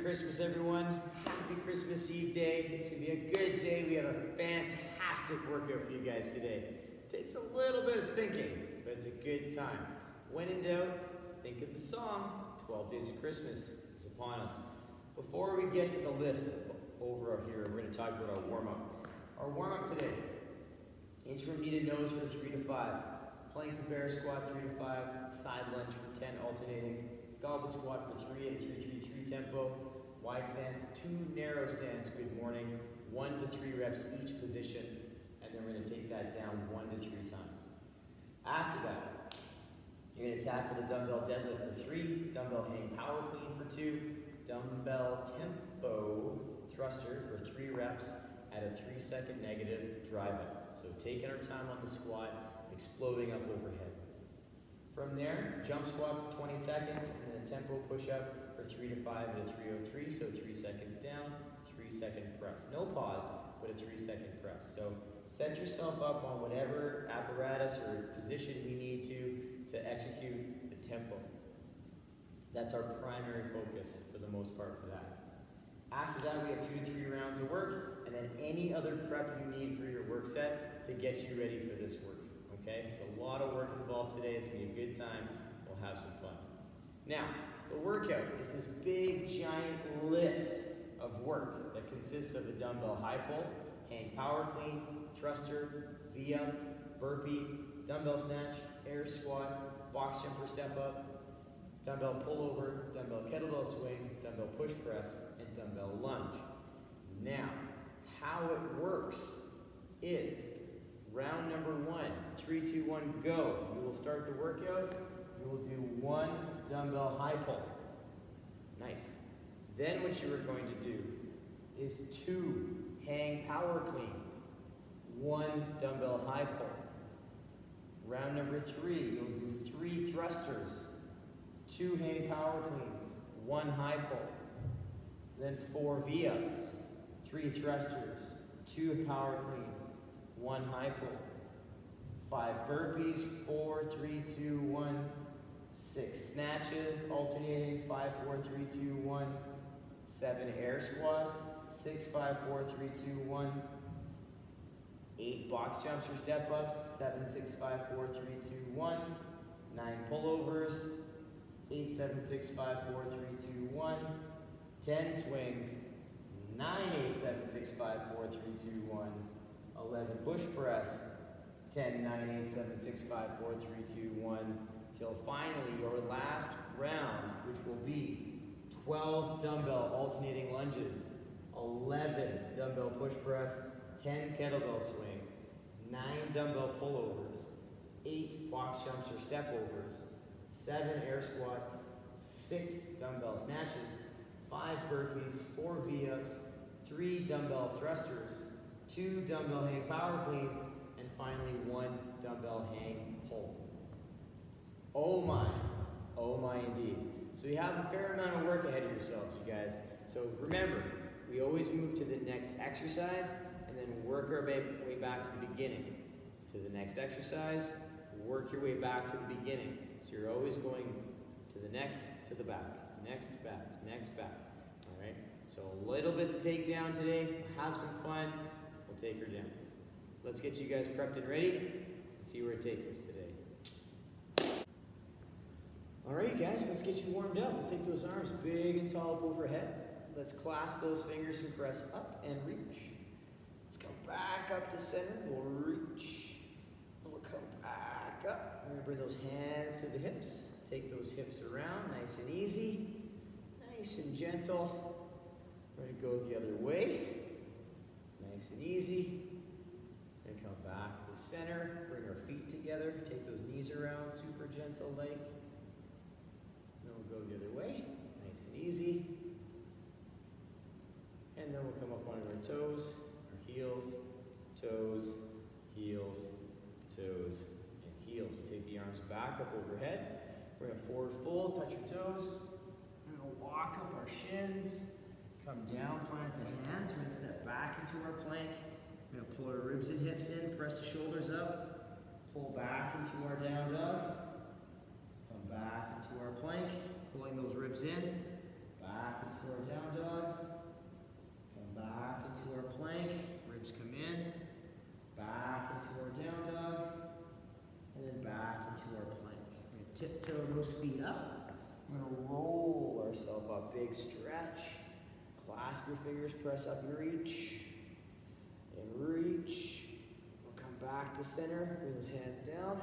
Christmas, everyone. Happy Christmas Eve day. It's going to be a good day. We have a fantastic workout for you guys today. It takes a little bit of thinking, but it's a good time. When in doubt, think of the song, 12 Days of Christmas is upon us. Before we get to the list over here, we're going to talk about our warm-up. Our warm-up today, inchworm knee to nose for 3 to 5, plank to bear squat 3 to 5, side lunge for 10 alternating, goblet squat for 3 and 3-3-3 tempo, wide stance, 2 narrow stance, good morning, 1 to 3 reps each position, and then we're going to take that down 1 to 3 times. After that, you're going to tackle the dumbbell deadlift for 3, dumbbell hang power clean for 2, dumbbell tempo thruster for 3 reps at a 3-second negative drive up. So taking our time on the squat, exploding up overhead. From there, jump squat for 20 seconds, and then a tempo push-up for 3 to 5 at a 303, so 3 seconds down, 3-second press. No pause, but a 3-second press. So set yourself up on whatever apparatus or position you need to execute the tempo. That's our primary focus for the most part for that. After that, we have 2 to 3 rounds of work, and then any other prep you need for your work set to get you ready for this work. Okay, so a lot of work involved today. It's going to be a good time. We'll have some fun. Now, the workout is this big, giant list of work that consists of a dumbbell high pull, hang power clean, thruster, V-up, burpee, dumbbell snatch, air squat, box jumper step up, dumbbell pullover, dumbbell kettlebell swing, dumbbell push press, and dumbbell lunge. Now, how it works is round number 1, 3, 2, 1, go. You will start the workout. You will do 1 dumbbell high pull. Nice. Then what you are going to do is 2 hang power cleans, 1 dumbbell high pull. Round number 3, you'll do 3 thrusters, 2 hang power cleans, 1 high pull. Then 4 V-ups, 3 thrusters, 2 power cleans, 1 high pull. 5 burpees, 4, 3, 2, 1. 6 snatches, alternating, 5, 4, 3, 2, 1. 7 air squats, 6, 5, 4, 3, 2, 1. 8 box jumps or step ups, 7, 6, 5, 4, 3, 2, 1. 9 pullovers, 8, 7, 6, 5, 4, 3, 2, 1. 10 swings, 9, 8, 7, 6, 5, 4, 3, 2, 1. 11 push press, 10, 9, 8, 7, 6, 5, 4, 3, 2, 1, till finally your last round, which will be 12 dumbbell alternating lunges, 11 dumbbell push press, 10 kettlebell swings, 9 dumbbell pullovers, 8 box jumps or step overs, 7 air squats, 6 dumbbell snatches, 5 burpees, 4 V-ups, 3 dumbbell thrusters, 2 dumbbell hang power cleans, and finally 1 dumbbell hang pull. Oh my indeed. So you have a fair amount of work ahead of yourselves, you guys. So remember, we always move to the next exercise and then work our way back to the beginning. To the next exercise, work your way back to the beginning. So you're always going to the next, to the back, next, back, next, back. All right? So a little bit to take down today. Have some fun. We'll take her down. Let's get you guys prepped and ready and see where it takes us today. All right, guys, let's get you warmed up. Let's take those arms big and tall up overhead. Let's clasp those fingers and press up and reach. Let's go back up to center. We'll reach. We'll come back up. We're going to bring those hands to the hips. Take those hips around, nice and easy, nice and gentle. We're going to go the other way. Nice and easy. And come back to center. Bring our feet together. Take those knees around, super gentle like. Then we'll go the other way. Nice and easy. And then we'll come up onto our toes, our heels, toes, heels, toes, and heels. We'll take the arms back up overhead. We're going to forward fold, touch your toes. We're going to walk up our shins. Come down, plant the hands. We're going to step back into our plank. We're going to pull our ribs and hips in, press the shoulders up, pull back into our down dog. Come back into our plank, pulling those ribs in, back into our down dog. tiptoe those feet up. We're gonna roll ourselves up, big stretch. Clasp your fingers, press up and reach. And reach. We'll come back to center, bring those hands down.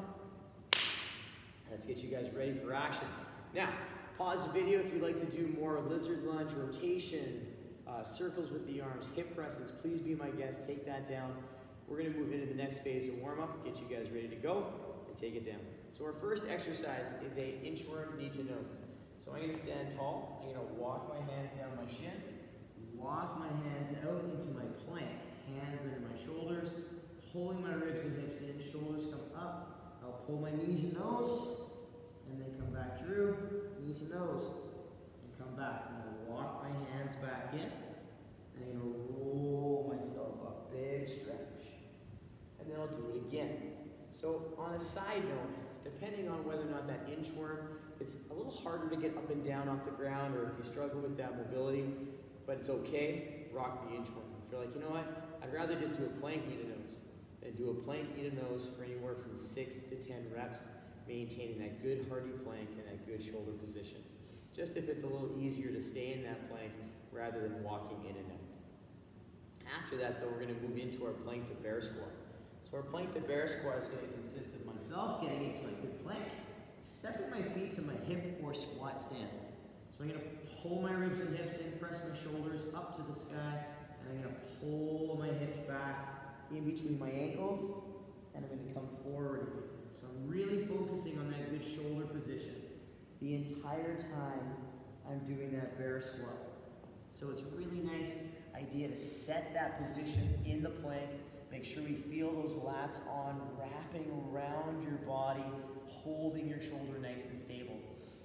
Let's get you guys ready for action. Now, pause the video if you'd like to do more lizard lunge, rotation, circles with the arms, hip presses. Please be my guest, take that down. We're gonna move into the next phase of warm-up, get you guys ready to go, and take it down. So our first exercise is a inchworm knee to nose. So I'm gonna stand tall, I'm gonna walk my hands down my shins, walk my hands out into my plank, hands under my shoulders, pulling my ribs and hips in, shoulders come up, I'll pull my knee to nose, and then come back through, knee to nose, and come back. I'm gonna walk my hands back in, and I'm gonna roll myself up, big stretch. And then I'll do it again. So on a side note, depending on whether or not that inchworm, it's a little harder to get up and down off the ground, or if you struggle with that mobility, but it's okay, rock the inchworm. If you're like, you know what, I'd rather just do a plank knee to nose than do a plank knee to nose for anywhere from 6 to 10 reps, maintaining that good hardy plank and that good shoulder position. Just if it's a little easier to stay in that plank rather than walking in and out. After that though, we're gonna move into our plank to bear squat. So our plank to bear squat is going to consist of myself getting into my good plank, stepping my feet to my hip or squat stance. So I'm going to pull my ribs and hips in, press my shoulders up to the sky, and I'm going to pull my hips back in between my ankles, and I'm going to come forward. So I'm really focusing on that good shoulder position the entire time I'm doing that bear squat. So it's a really nice idea to set that position in the plank. Make sure we feel those lats on, wrapping around your body, holding your shoulder nice and stable.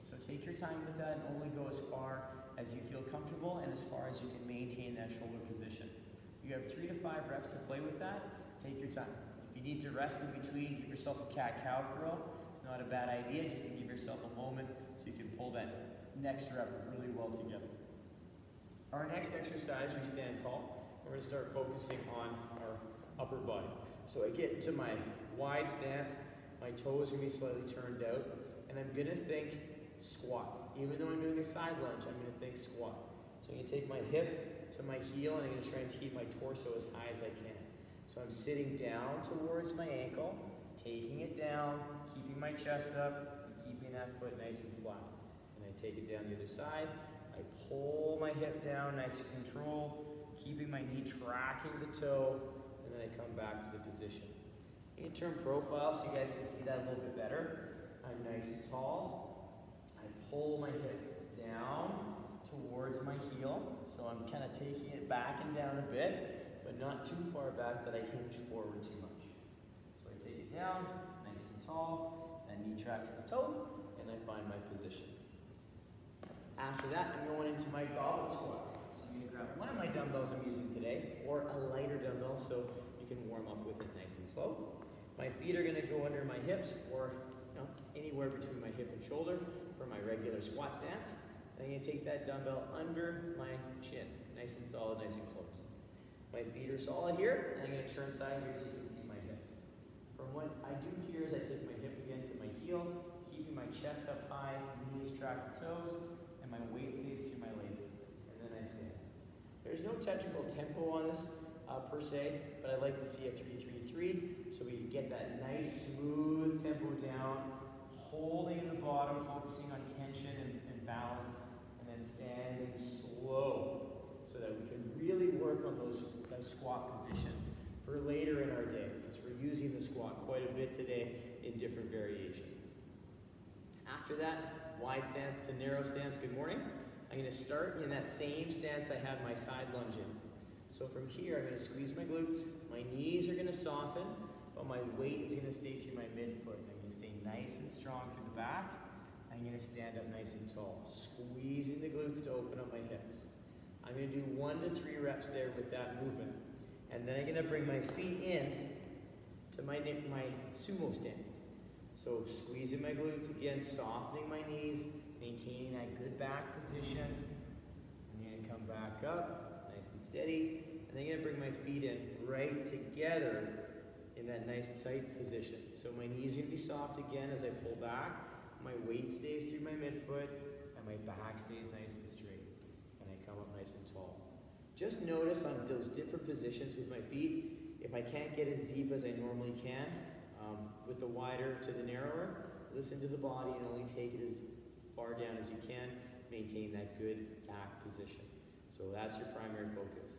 So take your time with that and only go as far as you feel comfortable and as far as you can maintain that shoulder position. You have 3 to 5 reps to play with that. Take your time. If you need to rest in between, give yourself a cat-cow curl. It's not a bad idea just to give yourself a moment so you can pull that next rep really well together. Our next exercise, we stand tall. We're going to start focusing on our upper body. So I get into my wide stance, my toes are going to be slightly turned out, and I'm going to think squat. Even though I'm doing a side lunge, I'm going to think squat. So I'm going to take my hip to my heel, and I'm going to try and keep my torso as high as I can. So I'm sitting down towards my ankle, taking it down, keeping my chest up, and keeping that foot nice and flat. And I take it down the other side, I pull my hip down nice and controlled, keeping my knee tracking the toe, and then I come back to the position. I'm going to turn profile so you guys can see that a little bit better. I'm nice and tall. I pull my hip down towards my heel, so I'm kind of taking it back and down a bit, but not too far back that I hinge forward too much. So I take it down, nice and tall, and knee tracks the toe, and I find my position. After that, I'm going into my goblet squat. So I'm going to grab one of my dumbbells I'm using today, or a lighter dumbbell, so you can warm up with it nice and slow. My feet are going to go under my hips, or anywhere between my hip and shoulder for my regular squat stance. And I'm going to take that dumbbell under my chin, nice and solid, nice and close. My feet are solid here, and I'm going to turn sideways so you can see my hips. From what I do here is I take my hip again to my heel, keeping my chest up high, knees track the toes, and my weight stays through my laces. And then I stand. There's no technical tempo on this per se, but I like to see a 3-3-3 so we get that nice smooth tempo down, holding in the bottom, focusing on tension and balance, and then standing slow so that we can really work on that squat position for later in our day, because we're using the squat quite a bit today in different variations. After that, wide stance to narrow stance, good morning. I'm going to start in that same stance I had my side lunge in. So from here, I'm going to squeeze my glutes, my knees are going to soften, but my weight is going to stay through my midfoot. I'm going to stay nice and strong through the back. I'm going to stand up nice and tall, squeezing the glutes to open up my hips. I'm going to do 1 to 3 reps there with that movement. And then I'm going to bring my feet in to my sumo stance. So squeezing my glutes again, softening my knees, maintaining that good back position. I'm going to come back up, nice and steady. And I'm going to bring my feet in right together in that nice tight position. So my knees are going to be soft again as I pull back. my weight stays through my midfoot, and my back stays nice and straight. And I come up nice and tall. Just notice on those different positions with my feet, if I can't get as deep as I normally can, with the wider to the narrower, listen to the body and only take it as far down as you can. Maintain that good back position. So that's your primary focus.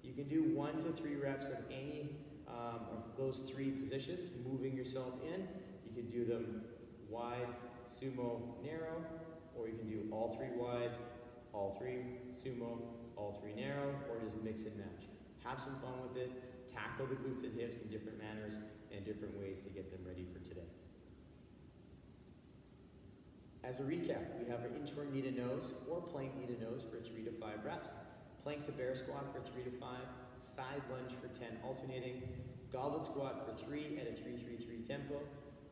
You can do 1 to 3 reps of any of those 3 positions, moving yourself in. You can do them wide, sumo, narrow, or you can do all 3 wide, all 3 sumo, all 3 narrow, or just mix and match. Have some fun with it. Tackle the glutes and hips in different manners and different ways to get them ready for today. As a recap, we have our inchworm knee to nose or plank knee to nose for 3 to 5 reps. Plank to bear squat for 3 to 5. Side lunge for 10 alternating. Goblet squat for 3 at a 3-3-3 tempo.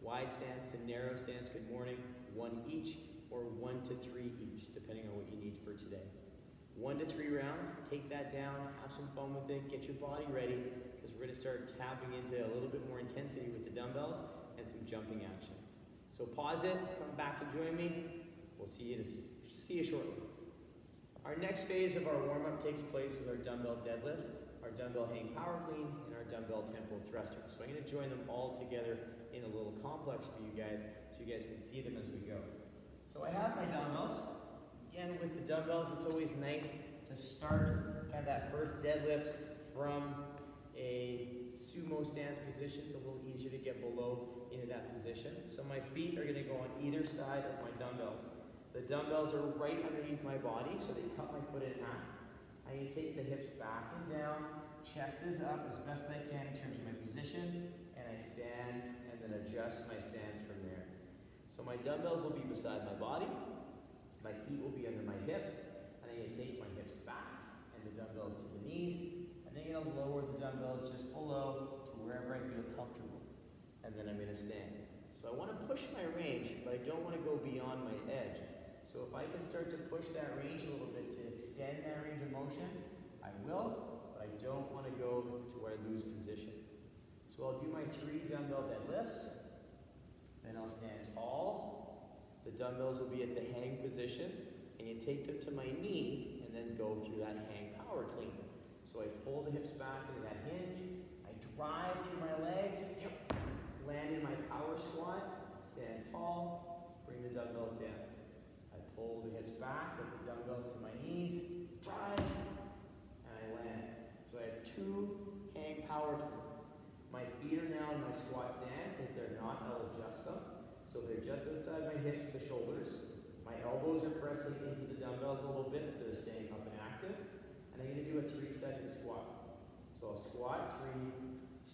Wide stance to narrow stance, good morning, 1 each or 1 to 3 each, depending on what you need for today. 1 to 3 rounds, take that down, have some fun with it, get your body ready, because we're going to start tapping into a little bit more intensity with the dumbbells and some jumping action. So pause it, come back and join me. We'll see you shortly. Our next phase of our warm-up takes place with our dumbbell deadlift, our dumbbell hang power clean, and our dumbbell tempo thruster. So I'm going to join them all together in a little complex for you guys, so you guys can see them as we go. So I have my dumbbells. Again, with the dumbbells, it's always nice to start kind of that first deadlift from a sumo stance position. It's a little easier to get below into that position. So my feet are going to go on either side of my dumbbells. The dumbbells are right underneath my body, so they cut my foot in half. I need to take the hips back and down, chest is up as best I can in terms of my position, and I stand and then adjust my stance from there. So my dumbbells will be beside my body. My feet will be under my hips, and I'm going to take my hips back and the dumbbells to the knees, and then I'm going to lower the dumbbells just below to wherever I feel comfortable, and then I'm going to stand. So I want to push my range, but I don't want to go beyond my edge. So if I can start to push that range a little bit to extend that range of motion, I will, but I don't want to go to where I lose position. So I'll do my 3 dumbbell deadlifts, then I'll stand tall. The dumbbells will be at the hang position, and you take them to my knee and then go through that hang power clean. So I pull the hips back into that hinge, I drive through my legs, land in my power squat, stand tall, bring the dumbbells down. I pull the hips back, get the dumbbells to my knees, drive, and I land. So I have 2 hang power cleans. My feet are now in my squat stance. If they're not, I'll adjust them. So they're just outside my hips to shoulders. My elbows are pressing into the dumbbells a little bit so they're staying up and active. And I'm going to do a 3-second squat. So I'll squat,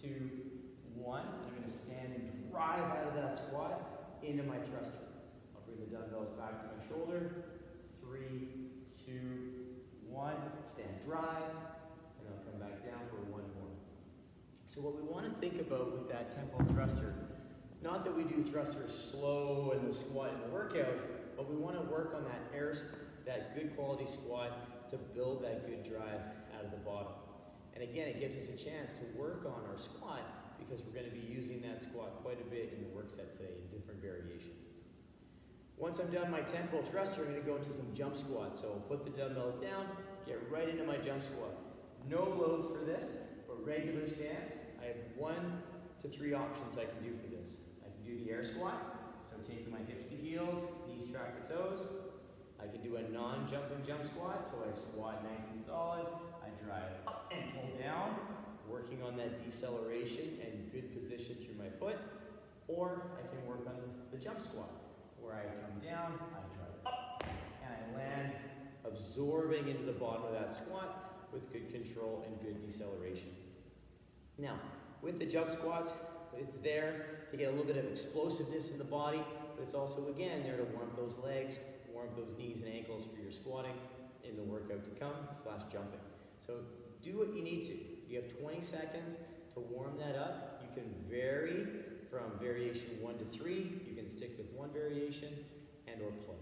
3, 2, 1. I'm going to stand and drive out of that squat into my thruster. I'll bring the dumbbells back to my shoulder. 3, 2, 1. Stand, drive. And I'll come back down for 1 more. So what we want to think about with that tempo thruster, not that we do thrusters slow in the squat in the workout, but we want to work on that good quality squat to build that good drive out of the bottom. And again, it gives us a chance to work on our squat because we're going to be using that squat quite a bit in the work set today in different variations. Once I'm done my tempo thruster, I'm going to go into some jump squats. So I'll put the dumbbells down, get right into my jump squat. No loads for this, but regular stance. I have 1 to 3 options I can do for this. Do the air squat, so taking my hips to heels, knees track to toes. I can do a non-jumping jump squat, so I squat nice and solid. I drive up and pull down, working on that deceleration and good position through my foot. Or I can work on the jump squat, where I come down, I drive up, and I land, absorbing into the bottom of that squat with good control and good deceleration. Now, with the jump squats, it's there to get a little bit of explosiveness in the body, but it's also, again, there to warm those legs, warm those knees and ankles for your squatting in the workout to come / jumping. So do what you need to. You have 20 seconds to warm that up. You can vary from variation 1 to 3. You can stick with 1 variation and or play.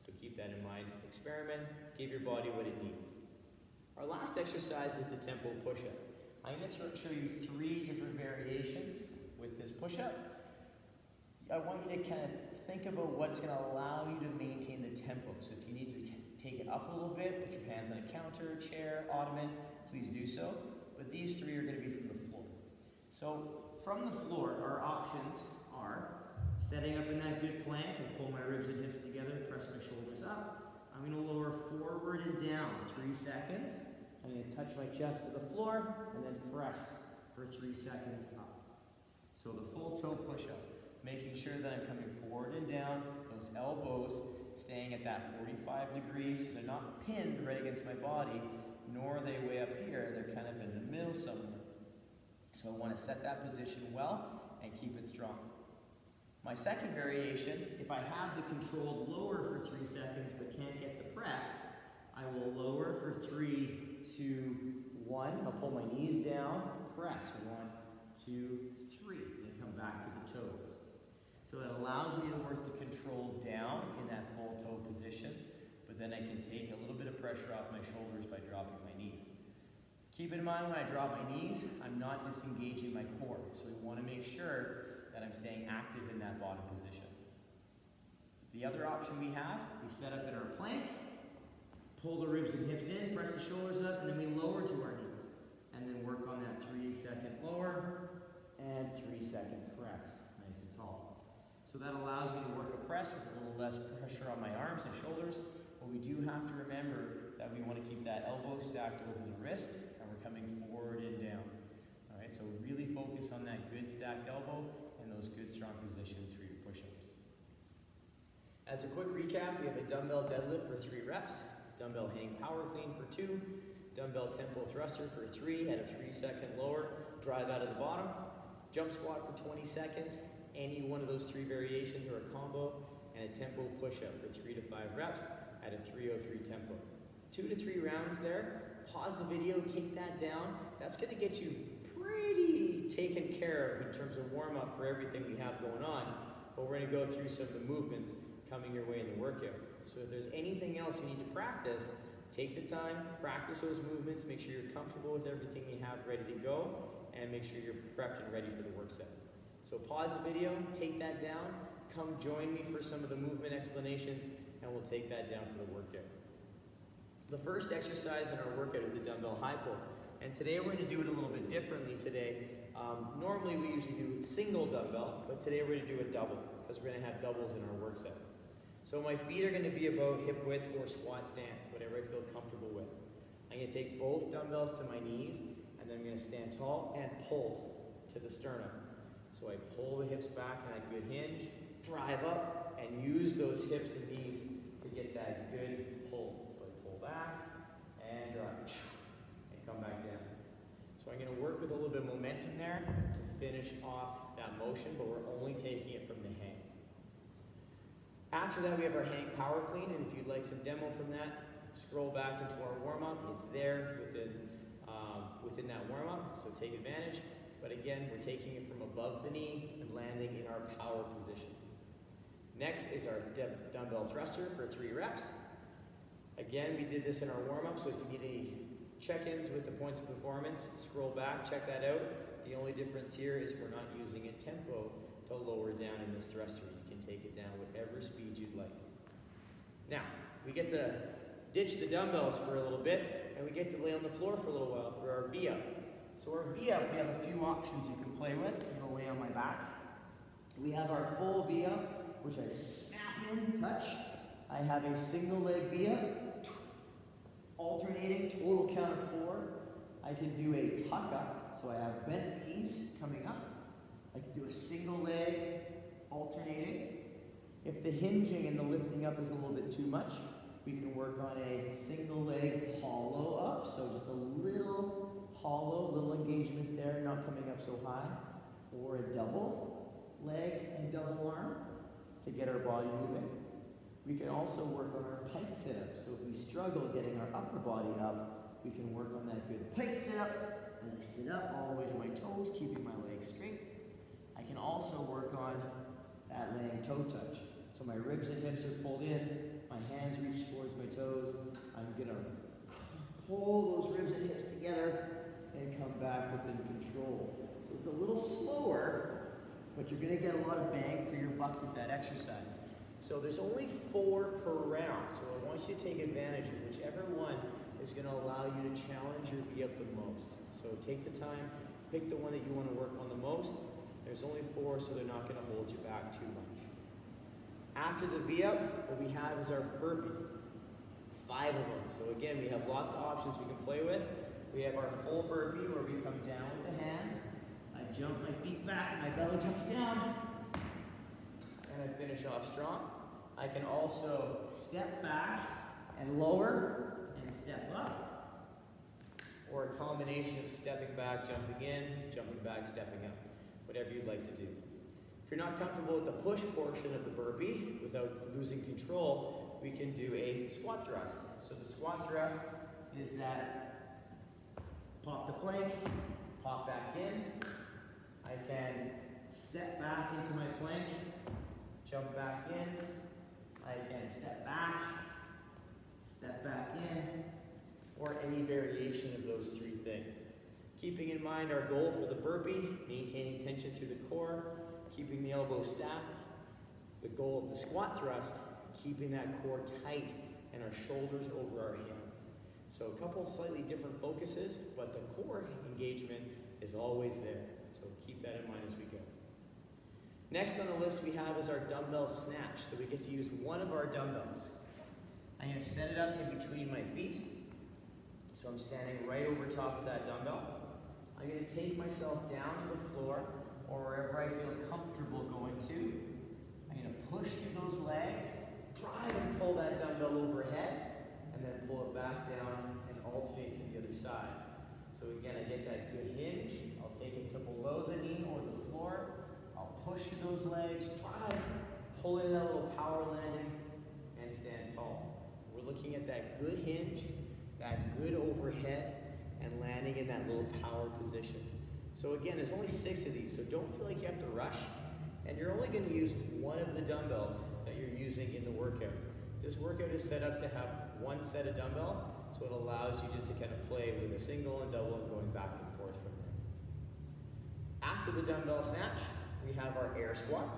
So keep that in mind. Experiment. Give your body what it needs. Our last exercise is the tempo push-up. I'm going to show you 3 different variations with this push-up. I want you to kind of think about what's going to allow you to maintain the tempo. So if you need to take it up a little bit, put your hands on a counter, chair, ottoman, please do so. But these three are going to be from the floor. So from the floor, our options are setting up in that good plank and pull my ribs and hips together, press my shoulders up. I'm going to lower forward and down 3 seconds. I'm going to touch my chest to the floor and then press for 3 seconds up. So the full toe push-up, making sure that I'm coming forward and down, those elbows staying at that 45 degrees, so they're not pinned right against my body, nor are they way up here, they're kind of in the middle somewhere. So I want to set that position well and keep it strong. My second variation, if I have the controlled lower for 3 seconds but can't get the press, I will lower for 3, 2, 1. I'll pull my knees down, press 1, 2, 3, and come back to the toes. So it allows me to work the control down in that full toe position, but then I can take a little bit of pressure off my shoulders by dropping my knees. Keep in mind when I drop my knees, I'm not disengaging my core, so we want to make sure that I'm staying active in that bottom position. The other option we have, we set up in our plank, pull the ribs and hips in, press the shoulders up, and then we lower to our knees. And then work on that 3-second lower and 3-second press, nice and tall. So that allows me to work a press with a little less pressure on my arms and shoulders, but we do have to remember that we want to keep that elbow stacked over the wrist, and we're coming forward and down. All right, so really focus on that good stacked elbow and those good strong positions for your push-ups. As a quick recap, we have a dumbbell deadlift for 3 reps, dumbbell hang power clean for 2, dumbbell tempo thruster for 3 at a 3-second lower, drive out of the bottom, jump squat for 20 seconds, any one of those 3 variations or a combo, and a tempo push-up for 3 to 5 reps at a 3:03 tempo. 2 to 3 rounds there. Pause the video, take that down. That's going to get you pretty taken care of in terms of warm-up for everything we have going on, but we're going to go through some of the movements coming your way in the workout. So if there's anything else you need to practice, take the time, practice those movements, make sure you're comfortable with everything you have ready to go, and make sure you're prepped and ready for the work set. So pause the video, take that down, come join me for some of the movement explanations, and we'll take that down for the workout. The first exercise in our workout is a dumbbell high pull, and today we're going to do it a little bit differently today. Normally we usually do single dumbbell, but today we're going to do a double, because we're going to have doubles in our work set. So my feet are going to be about hip width or squat stance, whatever I feel comfortable with. I'm going to take both dumbbells to my knees, and then I'm going to stand tall and pull to the sternum. So I pull the hips back in that good hinge, drive up, and use those hips and knees to get that good pull. So I pull back, and drive, and come back down. So I'm going to work with a little bit of momentum there to finish off that motion, but we're only taking it from the hang. After that, we have our hang power clean, and if you'd like some demo from that, scroll back into our warm-up. It's there within that warm-up, so take advantage. But again, we're taking it from above the knee and landing in our power position. Next is our dumbbell thruster for 3 reps. Again, we did this in our warm-up, so if you need any check-ins with the points of performance, scroll back, check that out. The only difference here is we're not using a tempo to lower down in this thruster. You can take it down whatever speed you'd like. Now, we get to ditch the dumbbells for a little bit, and we get to lay on the floor for a little while for our V-up. So our V-up, we have a few options you can play with. I'm going to lay on my back. We have our full V-up, which I snap in, touch. I have a single leg V-up, alternating, total count of 4. I can do a tuck up, so I have bent knees coming up. I can do a single leg, alternating. If the hinging and the lifting up is a little bit too much, we can work on a single leg hollow up, so just a little hollow, little engagement there, not coming up so high, or a double leg and double arm to get our body moving. We can also work on our pike sit up, so if we struggle getting our upper body up, we can work on that good pike sit up as I sit up all the way to my toes, keeping my legs straight. I can also work on that laying toe touch. So my ribs and hips are pulled in, my hands reach towards my toes. I'm gonna pull those ribs and hips together and come back within control. So it's a little slower but you're gonna get a lot of bang for your buck with that exercise. So there's only 4 per round, so I want you to take advantage of whichever one is gonna allow you to challenge your V-up the most. So take the time, pick the one that you wanna work on the most. There's only 4, so they're not gonna hold you back too much. After the V-up, what we have is our burpee. 5 of them. So again, we have lots of options we can play with. We have our full burpee where we come down with the hands. I jump my feet back and my belly comes down. And I finish off strong. I can also step back and lower and step up. Or a combination of stepping back, jumping in, jumping back, stepping up. Whatever you'd like to do. If you're not comfortable with the push portion of the burpee without losing control, we can do a squat thrust. So the squat thrust is that pop the plank, pop back in. I can step back into my plank, jump back in. I can step back in, or any variation of those 3 things. Keeping in mind our goal for the burpee, maintaining tension through the core, keeping the elbow stacked. The goal of the squat thrust, keeping that core tight and our shoulders over our hands. So a couple slightly different focuses, but the core engagement is always there. So keep that in mind as we go. Next on the list we have is our dumbbell snatch. So we get to use one of our dumbbells. I'm going to set it up in between my feet. So I'm standing right over top of that dumbbell. I'm going to take myself down to the floor or wherever I feel comfortable going to. I'm going to push through those legs, drive and pull that dumbbell overhead, and then pull it back down and alternate to the other side. So again, I get that good hinge. I'll take it to below the knee or the floor. I'll push through those legs, drive, pull in that little power landing, and stand tall. We're looking at that good hinge, that good overhead, and landing in that little power position. So again, there's only 6 of these, so don't feel like you have to rush. And you're only going to use one of the dumbbells that you're using in the workout. This workout is set up to have 1 set of dumbbell, so it allows you just to kind of play with a single and double and going back and forth from there. After the dumbbell snatch, we have our air squat.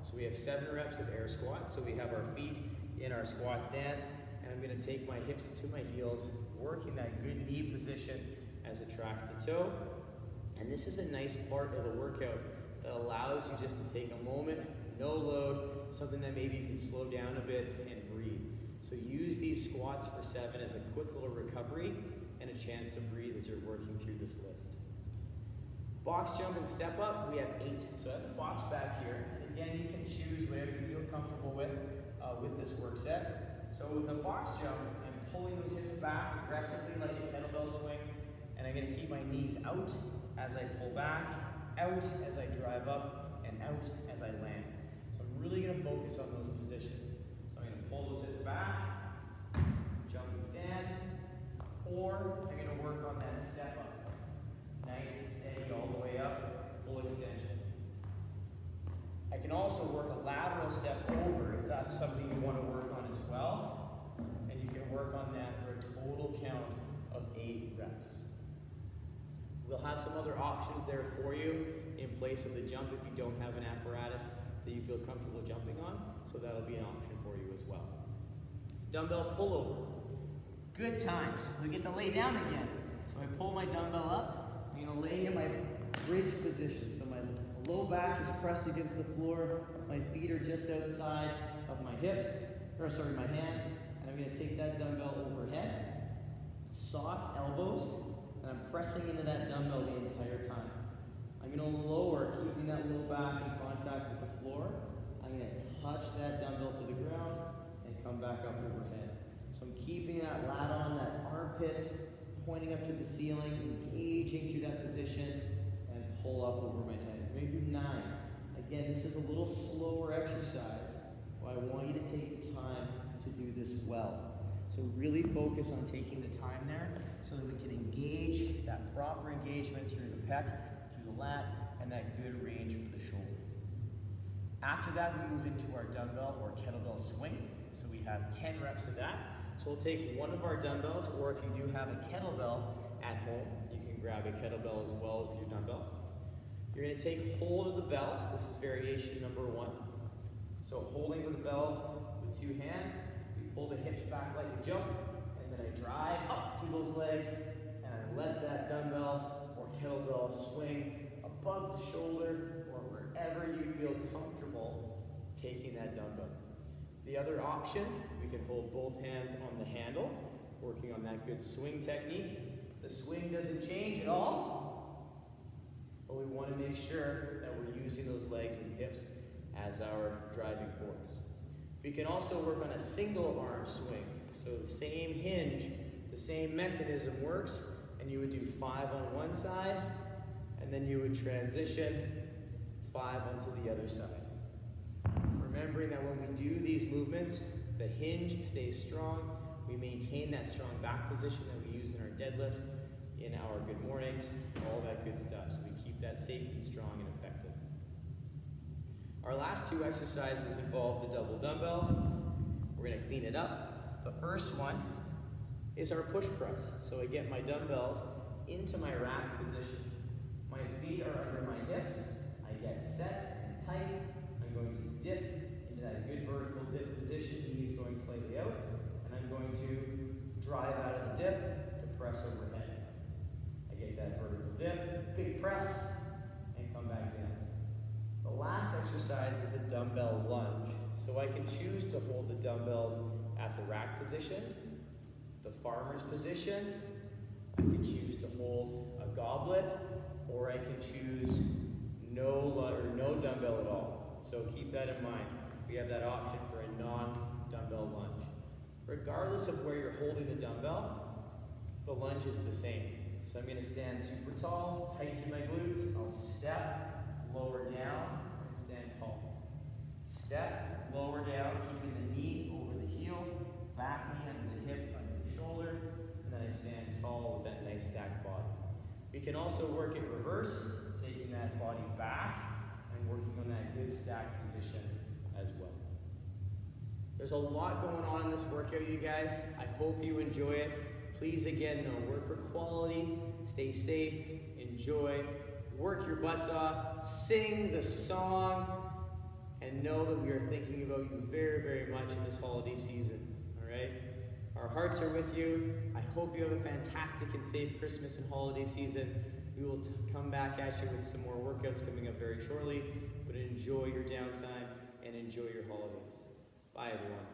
So we have 7 reps of air squats. So we have our feet in our squat stance, and I'm going to take my hips to my heels, working that good knee position as it tracks the toe. And this is a nice part of the workout that allows you just to take a moment, no load, something that maybe you can slow down a bit and breathe. So use these squats for 7 as a quick little recovery and a chance to breathe as you're working through this list. Box jump and step up, we have 8. So I have a box back here. And again, you can choose whatever you feel comfortable with this work set. So with the box jump, I'm pulling those hips back aggressively like a kettlebell swing, and I'm going to keep my knees out as I pull back, out as I drive up, and out as I land. So I'm really going to focus on those positions. So I'm going to pull those hips back, jump and stand, or I'm going to work on that step up. Nice and steady all the way up, full extension. I can also work a lateral step over if that's something you want to work on as well. And you can work on that for a total count of 8 reps. We'll have some other options there for you in place of the jump if you don't have an apparatus that you feel comfortable jumping on. So that'll be an option for you as well. Dumbbell pullover. Good times. We get to lay down again. So I pull my dumbbell up. I'm going to lay in my bridge position. So my low back is pressed against the floor. My feet are just outside of my hips, my hands. And I'm going to take that dumbbell overhead. Soft elbows. And I'm pressing into that dumbbell the entire time. I'm going to lower, keeping that low back in contact with the floor. I'm going to touch that dumbbell to the ground and come back up overhead. So I'm keeping that lat on, that armpits pointing up to the ceiling, engaging through that position, and pull up over my head. I'm going to do 9. Again, this is a little slower exercise, but I want you to take the time to do this well. So really focus on taking the time there so that we can engage that proper engagement through the pec, through the lat, and that good range for the shoulder. After that, we move into our dumbbell or kettlebell swing. So we have 10 reps of that. So we'll take one of our dumbbells, or if you do have a kettlebell at home, you can grab a kettlebell as well with your dumbbells. You're going to take hold of the bell. This is variation number 1. So holding the bell with 2 hands, we pull the hips back like a jump, and then I drive up through those legs, and I let that dumbbell or kettlebell swing above the shoulder or wherever you feel comfortable taking that dumbbell. The other option, we can hold both hands on the handle, working on that good swing technique. The swing doesn't change at all, but we want to make sure that we're using those legs and hips as our driving force. We can also work on a single arm swing. So the same hinge, the same mechanism works, and you would do 5 on one side, and then you would transition 5 onto the other side. Remembering that when we do these movements, the hinge stays strong. We maintain that strong back position that we use in our deadlift, in our good mornings, all that good stuff. So we keep that safe and strong and effective. Our last 2 exercises involve the double dumbbell. We're going to clean it up. The first one is our push press. So I get my dumbbells into my rack position. My feet are under my hips. I get set and tight. I'm going to dip into that good vertical dip position, knees going slightly out. And I'm going to drive out of the dip to press overhead. I get that vertical dip, big press, and come back down. The last exercise is the dumbbell lunge. So I can choose to hold the dumbbells at the rack position, the farmer's position. I can choose to hold a goblet, or I can choose no dumbbell at all. So keep that in mind. We have that option for a non-dumbbell lunge. Regardless of where you're holding the dumbbell, the lunge is the same. So I'm going to stand super tall, tight through my glutes. I'll step, lower down, and stand tall. Step, lower down, keeping the knee over the heel, back knee under the hip, under the shoulder, and then I stand tall with that nice stacked body. We can also work in reverse, taking that body back and working on that good stacked position as well. There's a lot going on in this workout, you guys. I hope you enjoy it. Please, again, though, work for quality, stay safe, enjoy, work your butts off, sing the song, and know that we are thinking about you very, very much in this holiday season, all right? Our hearts are with you. I hope you have a fantastic and safe Christmas and holiday season. We will come back at you with some more workouts coming up very shortly, but enjoy your downtime and enjoy your holidays. Bye, everyone.